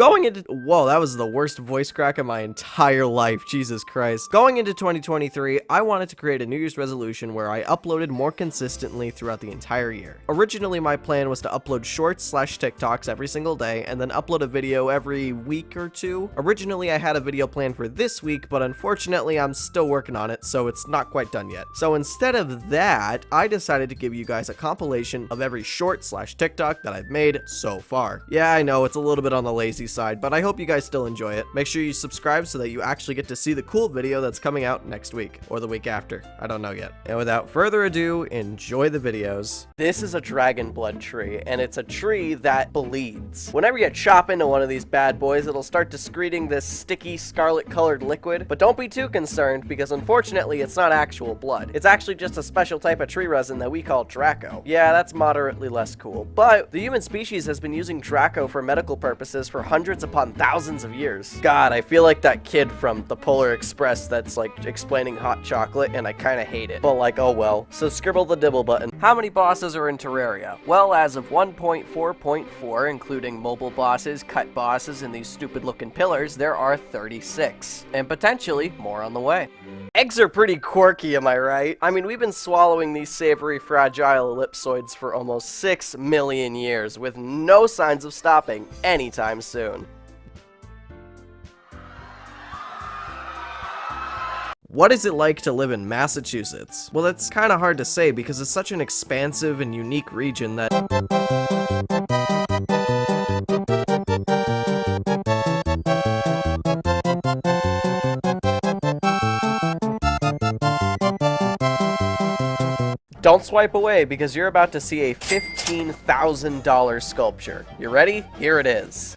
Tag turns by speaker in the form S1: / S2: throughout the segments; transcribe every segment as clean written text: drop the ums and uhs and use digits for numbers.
S1: Whoa, that was the worst voice crack of my entire life. Jesus Christ. Going into 2023, I wanted to create a New Year's resolution where I uploaded more consistently throughout the entire year. Originally, my plan was to upload shorts/TikToks every single day and then upload a video every week or two. Originally, I had a video plan for this week, but unfortunately, I'm still working on it, so it's not quite done yet. So instead of that, I decided to give you guys a compilation of every short/TikTok that I've made so far. Yeah, I know, it's a little bit on the lazy side, but I hope you guys still enjoy it. Make sure you subscribe so that you actually get to see the cool video that's coming out next week, or the week after. I don't know yet. And without further ado, enjoy the videos. This is a dragon blood tree, and it's a tree that bleeds. Whenever you chop into one of these bad boys, it'll start secreting this sticky scarlet-colored liquid, but don't be too concerned, because unfortunately, it's not actual blood. It's actually just a special type of tree resin that we call Draco. Yeah, that's moderately less cool, but the human species has been using Draco for medical purposes for hundreds upon thousands of years. God, I feel like that kid from the Polar Express that's like explaining hot chocolate, and I kind of hate it. But like, oh well. So scribble the dibble button. How many bosses are in Terraria? Well, as of 1.4.4, including mobile bosses, cut bosses, and these stupid looking pillars, there are 36. And potentially more on the way. Eggs are pretty quirky, am I right? I mean, we've been swallowing these savory, fragile ellipsoids for almost 6 million years, with no signs of stopping anytime soon. What is it like to live in Massachusetts? Well, it's kind of hard to say because it's such an expansive and unique region that... Don't swipe away because you're about to see a $15,000 sculpture. You ready? Here it is.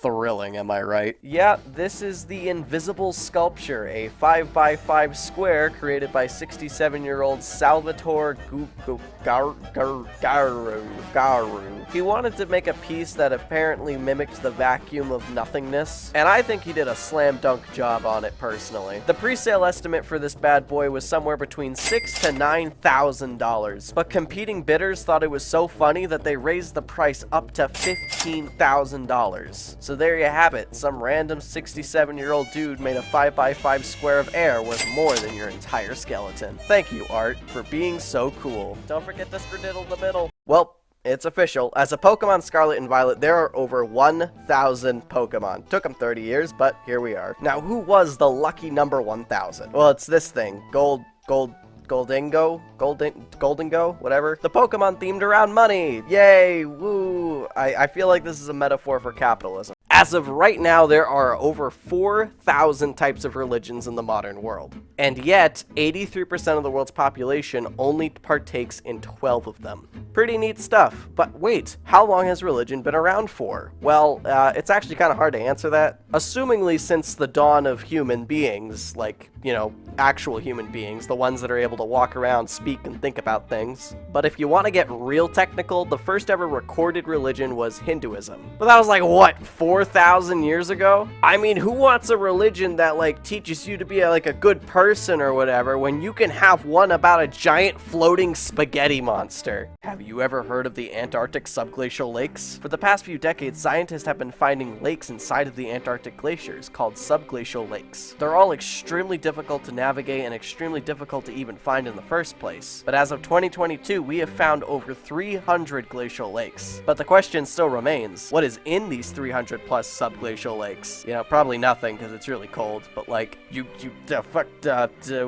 S1: Thrilling, am I right? Yeah, this is the Invisible Sculpture, a 5x5 square created by 67-year-old Salvatore Garu. He wanted to make a piece that apparently mimicked the vacuum of nothingness, and I think he did a slam dunk job on it personally. The pre-sale estimate for this bad boy was somewhere between $6,000 to $9,000, but competing bidders thought it was so funny that they raised the price up to $15,000. So there you have it, some random 67-year-old dude made a 5x5 square of air worth more than your entire skeleton. Thank you, art, for being so cool. Don't forget to scrididdle the middle. Well, it's official. As a Pokemon Scarlet and Violet, there are over 1,000 Pokemon. Took them 30 years, but here we are. Now, who was the lucky number 1,000? Well, it's this thing. Goldingo, whatever. The Pokemon themed around money. Yay, woo. I feel like this is a metaphor for capitalism. As of right now, there are over 4,000 types of religions in the modern world. And yet, 83% of the world's population only partakes in 12 of them. Pretty neat stuff. But wait, how long has religion been around for? Well, it's actually kind of hard to answer that. Assumingly since the dawn of human beings, like, you know, actual human beings, the ones that are able to walk around, speak, and think about things. But if you want to get real technical, the first ever recorded religion was Hinduism. But that was like, what, 4,000 years ago? I mean, who wants a religion that, like, teaches you to be, like, a good person or whatever when you can have one about a giant floating spaghetti monster? Have you ever heard of the Antarctic subglacial lakes? For the past few decades, scientists have been finding lakes inside of the Antarctic glaciers called subglacial lakes. They're all extremely difficult to navigate and extremely difficult to even find in the first place. But as of 2022, we have found over 300 glacial lakes. But the question still remains, what is in these 300 plus subglacial lakes? You know, probably nothing because it's really cold, but like, we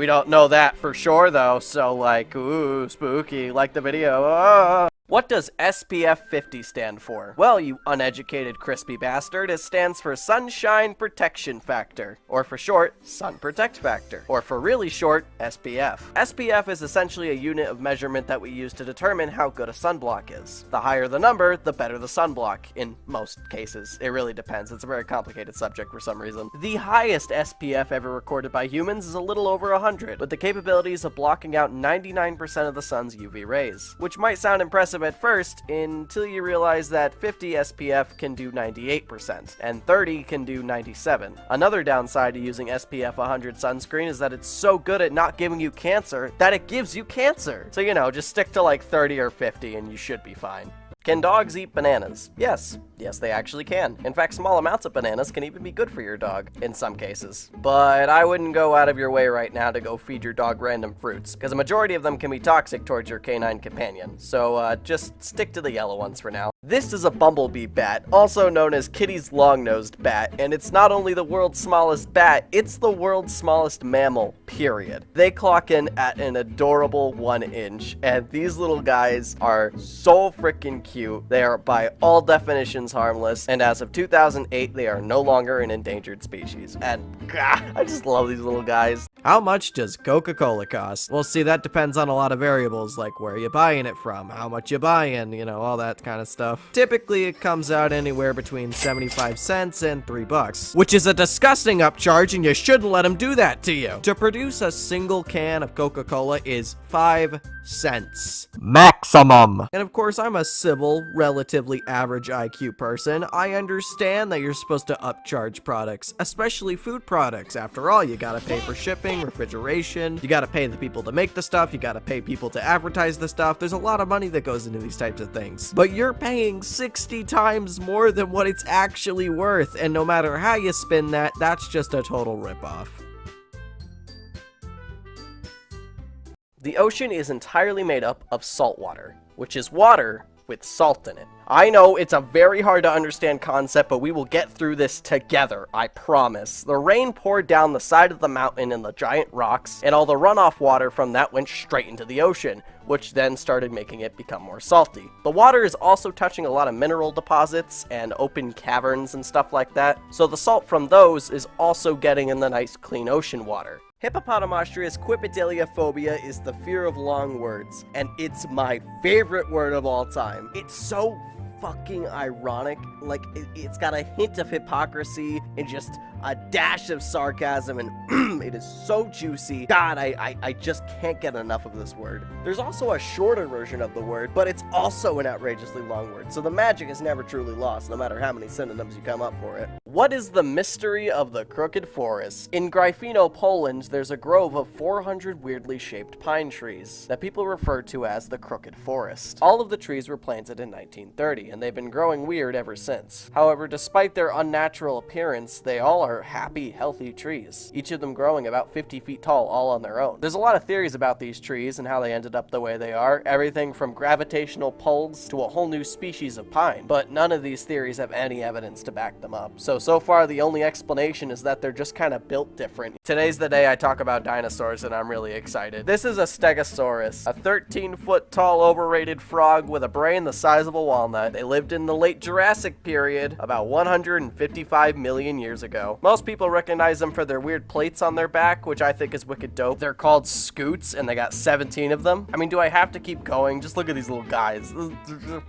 S1: don't know that for sure though, so like, ooh, spooky, like the video. Oh. What does SPF 50 stand for? Well, you uneducated crispy bastard, it stands for Sunshine Protection Factor, or for short, Sun Protect Factor, or for really short, SPF. SPF is essentially a unit of measurement that we use to determine how good a sunblock is. The higher the number, the better the sunblock, in most cases. It really depends, it's a very complicated subject for some reason. The highest SPF ever recorded by humans is a little over 100, with the capabilities of blocking out 99% of the sun's UV rays, which might sound impressive at first until you realize that 50 SPF can do 98% and 30 can do 97. Another downside to using SPF 100 sunscreen is that it's so good at not giving you cancer that it gives you cancer. So, you know, just stick to like 30 or 50 and you should be fine. Can dogs eat bananas? Yes. Yes, they actually can. In fact, small amounts of bananas can even be good for your dog, in some cases. But I wouldn't go out of your way right now to go feed your dog random fruits, because a majority of them can be toxic towards your canine companion. So just stick to the yellow ones for now. This is a bumblebee bat, also known as Kitty's long-nosed bat, and it's not only the world's smallest bat, it's the world's smallest mammal, period. They clock in at an adorable 1 inch, and these little guys are so freaking cute. They are by all definitions harmless, and as of 2008, they are no longer an endangered species. And I just love these little guys.
S2: How much does Coca-Cola cost? Well, see, that depends on a lot of variables, like where you're buying it from, how much you're buying, you know, all that kind of stuff. Typically, it comes out anywhere between 75 cents and $3, which is a disgusting upcharge, and you shouldn't let them do that to you. To produce a single can of Coca-Cola is 5 cents. Maximum. And of course, I'm a civil, relatively average IQ person. I understand that you're supposed to upcharge products, especially food products. After all, you gotta pay for shipping, refrigeration, you gotta pay the people to make the stuff, you gotta pay people to advertise the stuff. There's a lot of money that goes into these types of things. But you're paying 60 times more than what it's actually worth, and no matter how you spin that, that's just a total ripoff.
S1: The ocean is entirely made up of salt water, which is water with salt in it. I know it's a very hard to understand concept, but we will get through this together, I promise. The rain poured down the side of the mountain and the giant rocks, and all the runoff water from that went straight into the ocean, which then started making it become more salty. The water is also touching a lot of mineral deposits and open caverns and stuff like that, so the salt from those is also getting in the nice clean ocean water. Hippopotamostrius quippedaliophobia is the fear of long words, and it's my favorite word of all time. It's so fucking ironic. Like, it's got a hint of hypocrisy and just a dash of sarcasm, and it is so juicy. God, I just can't get enough of this word. There's also a shorter version of the word, but it's also an outrageously long word, so the magic is never truly lost, no matter how many synonyms you come up for it. What is the mystery of the crooked forest? In Gryfino, Poland, there's a grove of 400 weirdly shaped pine trees that people refer to as the crooked forest. All of the trees were planted in 1930, and they've been growing weird ever since. However, despite their unnatural appearance, they all are happy, healthy trees, each of them growing about 50 feet tall all on their own. There's a lot of theories about these trees and how they ended up the way they are, everything from gravitational pulls to a whole new species of pine, but none of these theories have any evidence to back them up. So far the only explanation is that they're just kind of built different. Today's the day I talk about dinosaurs, and I'm really excited. This is a Stegosaurus, a 13-foot tall overrated frog with a brain the size of a walnut. They lived in the late Jurassic period, about 155 million years ago. Most people recognize them for their weird plates on their back, which I think is wicked dope. They're called scoots, and they got 17 of them. I mean, do I have to keep going? Just look at these little guys.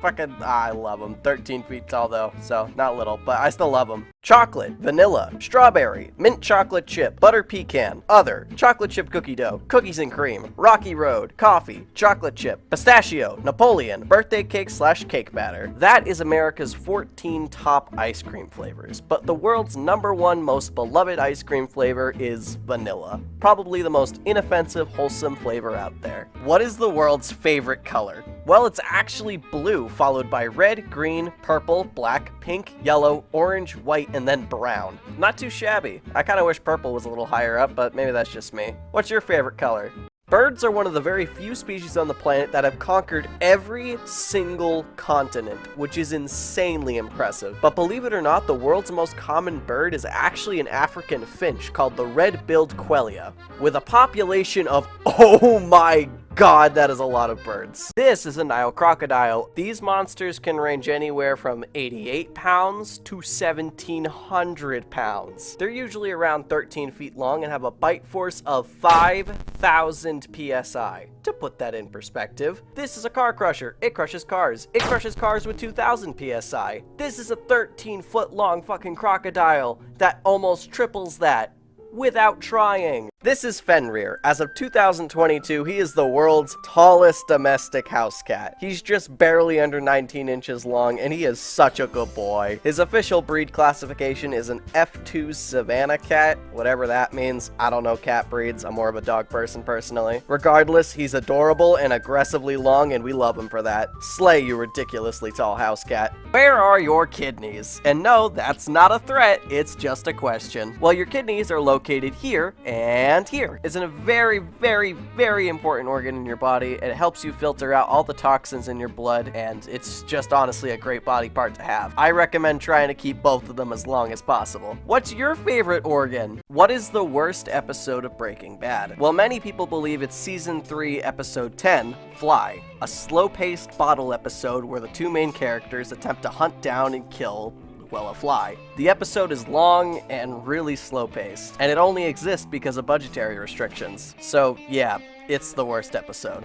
S1: Fucking, I love them. 13 feet tall, though, so not little, but I still love them. Chocolate, vanilla, strawberry, mint chocolate chip, butter pecan, other, chocolate chip cookie dough, cookies and cream, Rocky Road, coffee, chocolate chip, pistachio, Napoleon, birthday cake / cake batter. That is America's 14 top ice cream flavors, but the world's #1 most beloved ice cream flavor is vanilla. Probably the most inoffensive, wholesome flavor out there. What is the world's favorite color? Well, it's actually blue, followed by red, green, purple, black, pink, yellow, orange, white, and then brown. Not too shabby. I kind of wish purple was a little higher up, but maybe that's just me. What's your favorite color? Birds are one of the very few species on the planet that have conquered every single continent, which is insanely impressive. But believe it or not, the world's most common bird is actually an African finch called the red-billed quelea, with a population of, oh my God, that is a lot of birds. This is a Nile crocodile. These monsters can range anywhere from 88 pounds to 1,700 pounds. They're usually around 13 feet long and have a bite force of 5,000 psi. To put that in perspective, this is a car crusher. It crushes cars. It crushes cars with 2,000 psi. This is a 13-foot long fucking crocodile that almost triples that without trying. This is Fenrir. As of 2022, he is the world's tallest domestic house cat. He's just barely under 19 inches long, and he is such a good boy. His official breed classification is an F2 Savannah cat, whatever that means. I don't know cat breeds. I'm more of a dog person personally. Regardless, he's adorable and aggressively long, and we love him for that. Slay, you ridiculously tall house cat. Where are your kidneys? And no, that's not a threat. It's just a question. Well, your kidneys are located here and here. It's a very, very, very important organ in your body. It helps you filter out all the toxins in your blood, and it's just honestly a great body part to have. I recommend trying to keep both of them as long as possible. What's your favorite organ? What is the worst episode of Breaking Bad? Well, many people believe it's season 3, episode 10, Fly, a slow-paced bottle episode where the two main characters attempt to hunt down and kill, well, a fly. The episode is long and really slow-paced, and it only exists because of budgetary restrictions. So, yeah, it's the worst episode.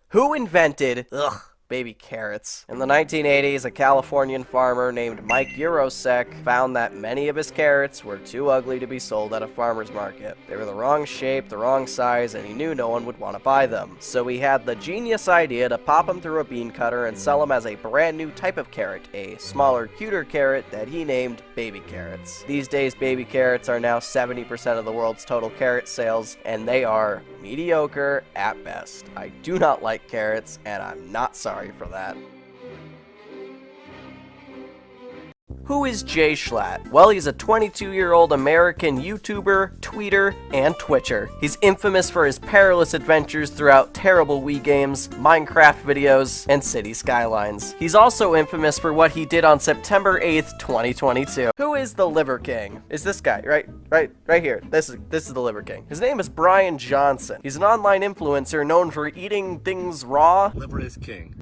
S1: Who invented, baby carrots? In the 1980s, a Californian farmer named Mike Eurosek found that many of his carrots were too ugly to be sold at a farmer's market. They were the wrong shape, the wrong size, and he knew no one would want to buy them. So he had the genius idea to pop them through a bean cutter and sell them as a brand new type of carrot, a smaller, cuter carrot that he named baby carrots. These days, baby carrots are now 70% of the world's total carrot sales, and they are mediocre at best. I do not like carrots, and I'm not sorry for that. Who is Jayschlatt? Well, he's a 22-year-old American YouTuber, tweeter, and twitcher. He's infamous for his perilous adventures throughout terrible Wii games, Minecraft videos, and city skylines. He's also infamous for what he did on September 8th, 2022. Who is the Liver King? Is this guy, right here. This is the Liver King. His name is Brian Johnson. He's an online influencer known for eating things raw.
S3: Liver is king.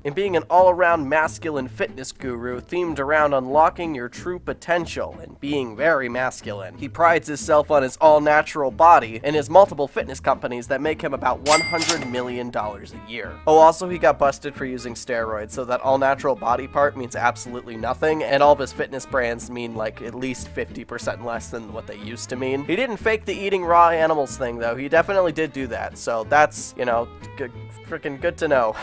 S1: And being an all-around masculine fitness guru themed around unlocking your true potential and being very masculine. He prides himself on his all-natural body and his multiple fitness companies that make him about $100 million a year. Oh, also he got busted for using steroids, so that all-natural body part means absolutely nothing, and all of his fitness brands mean like at least 50% less than what they used to mean. He didn't fake the eating raw animals thing though, he definitely did do that, so that's, you know, freaking good to know.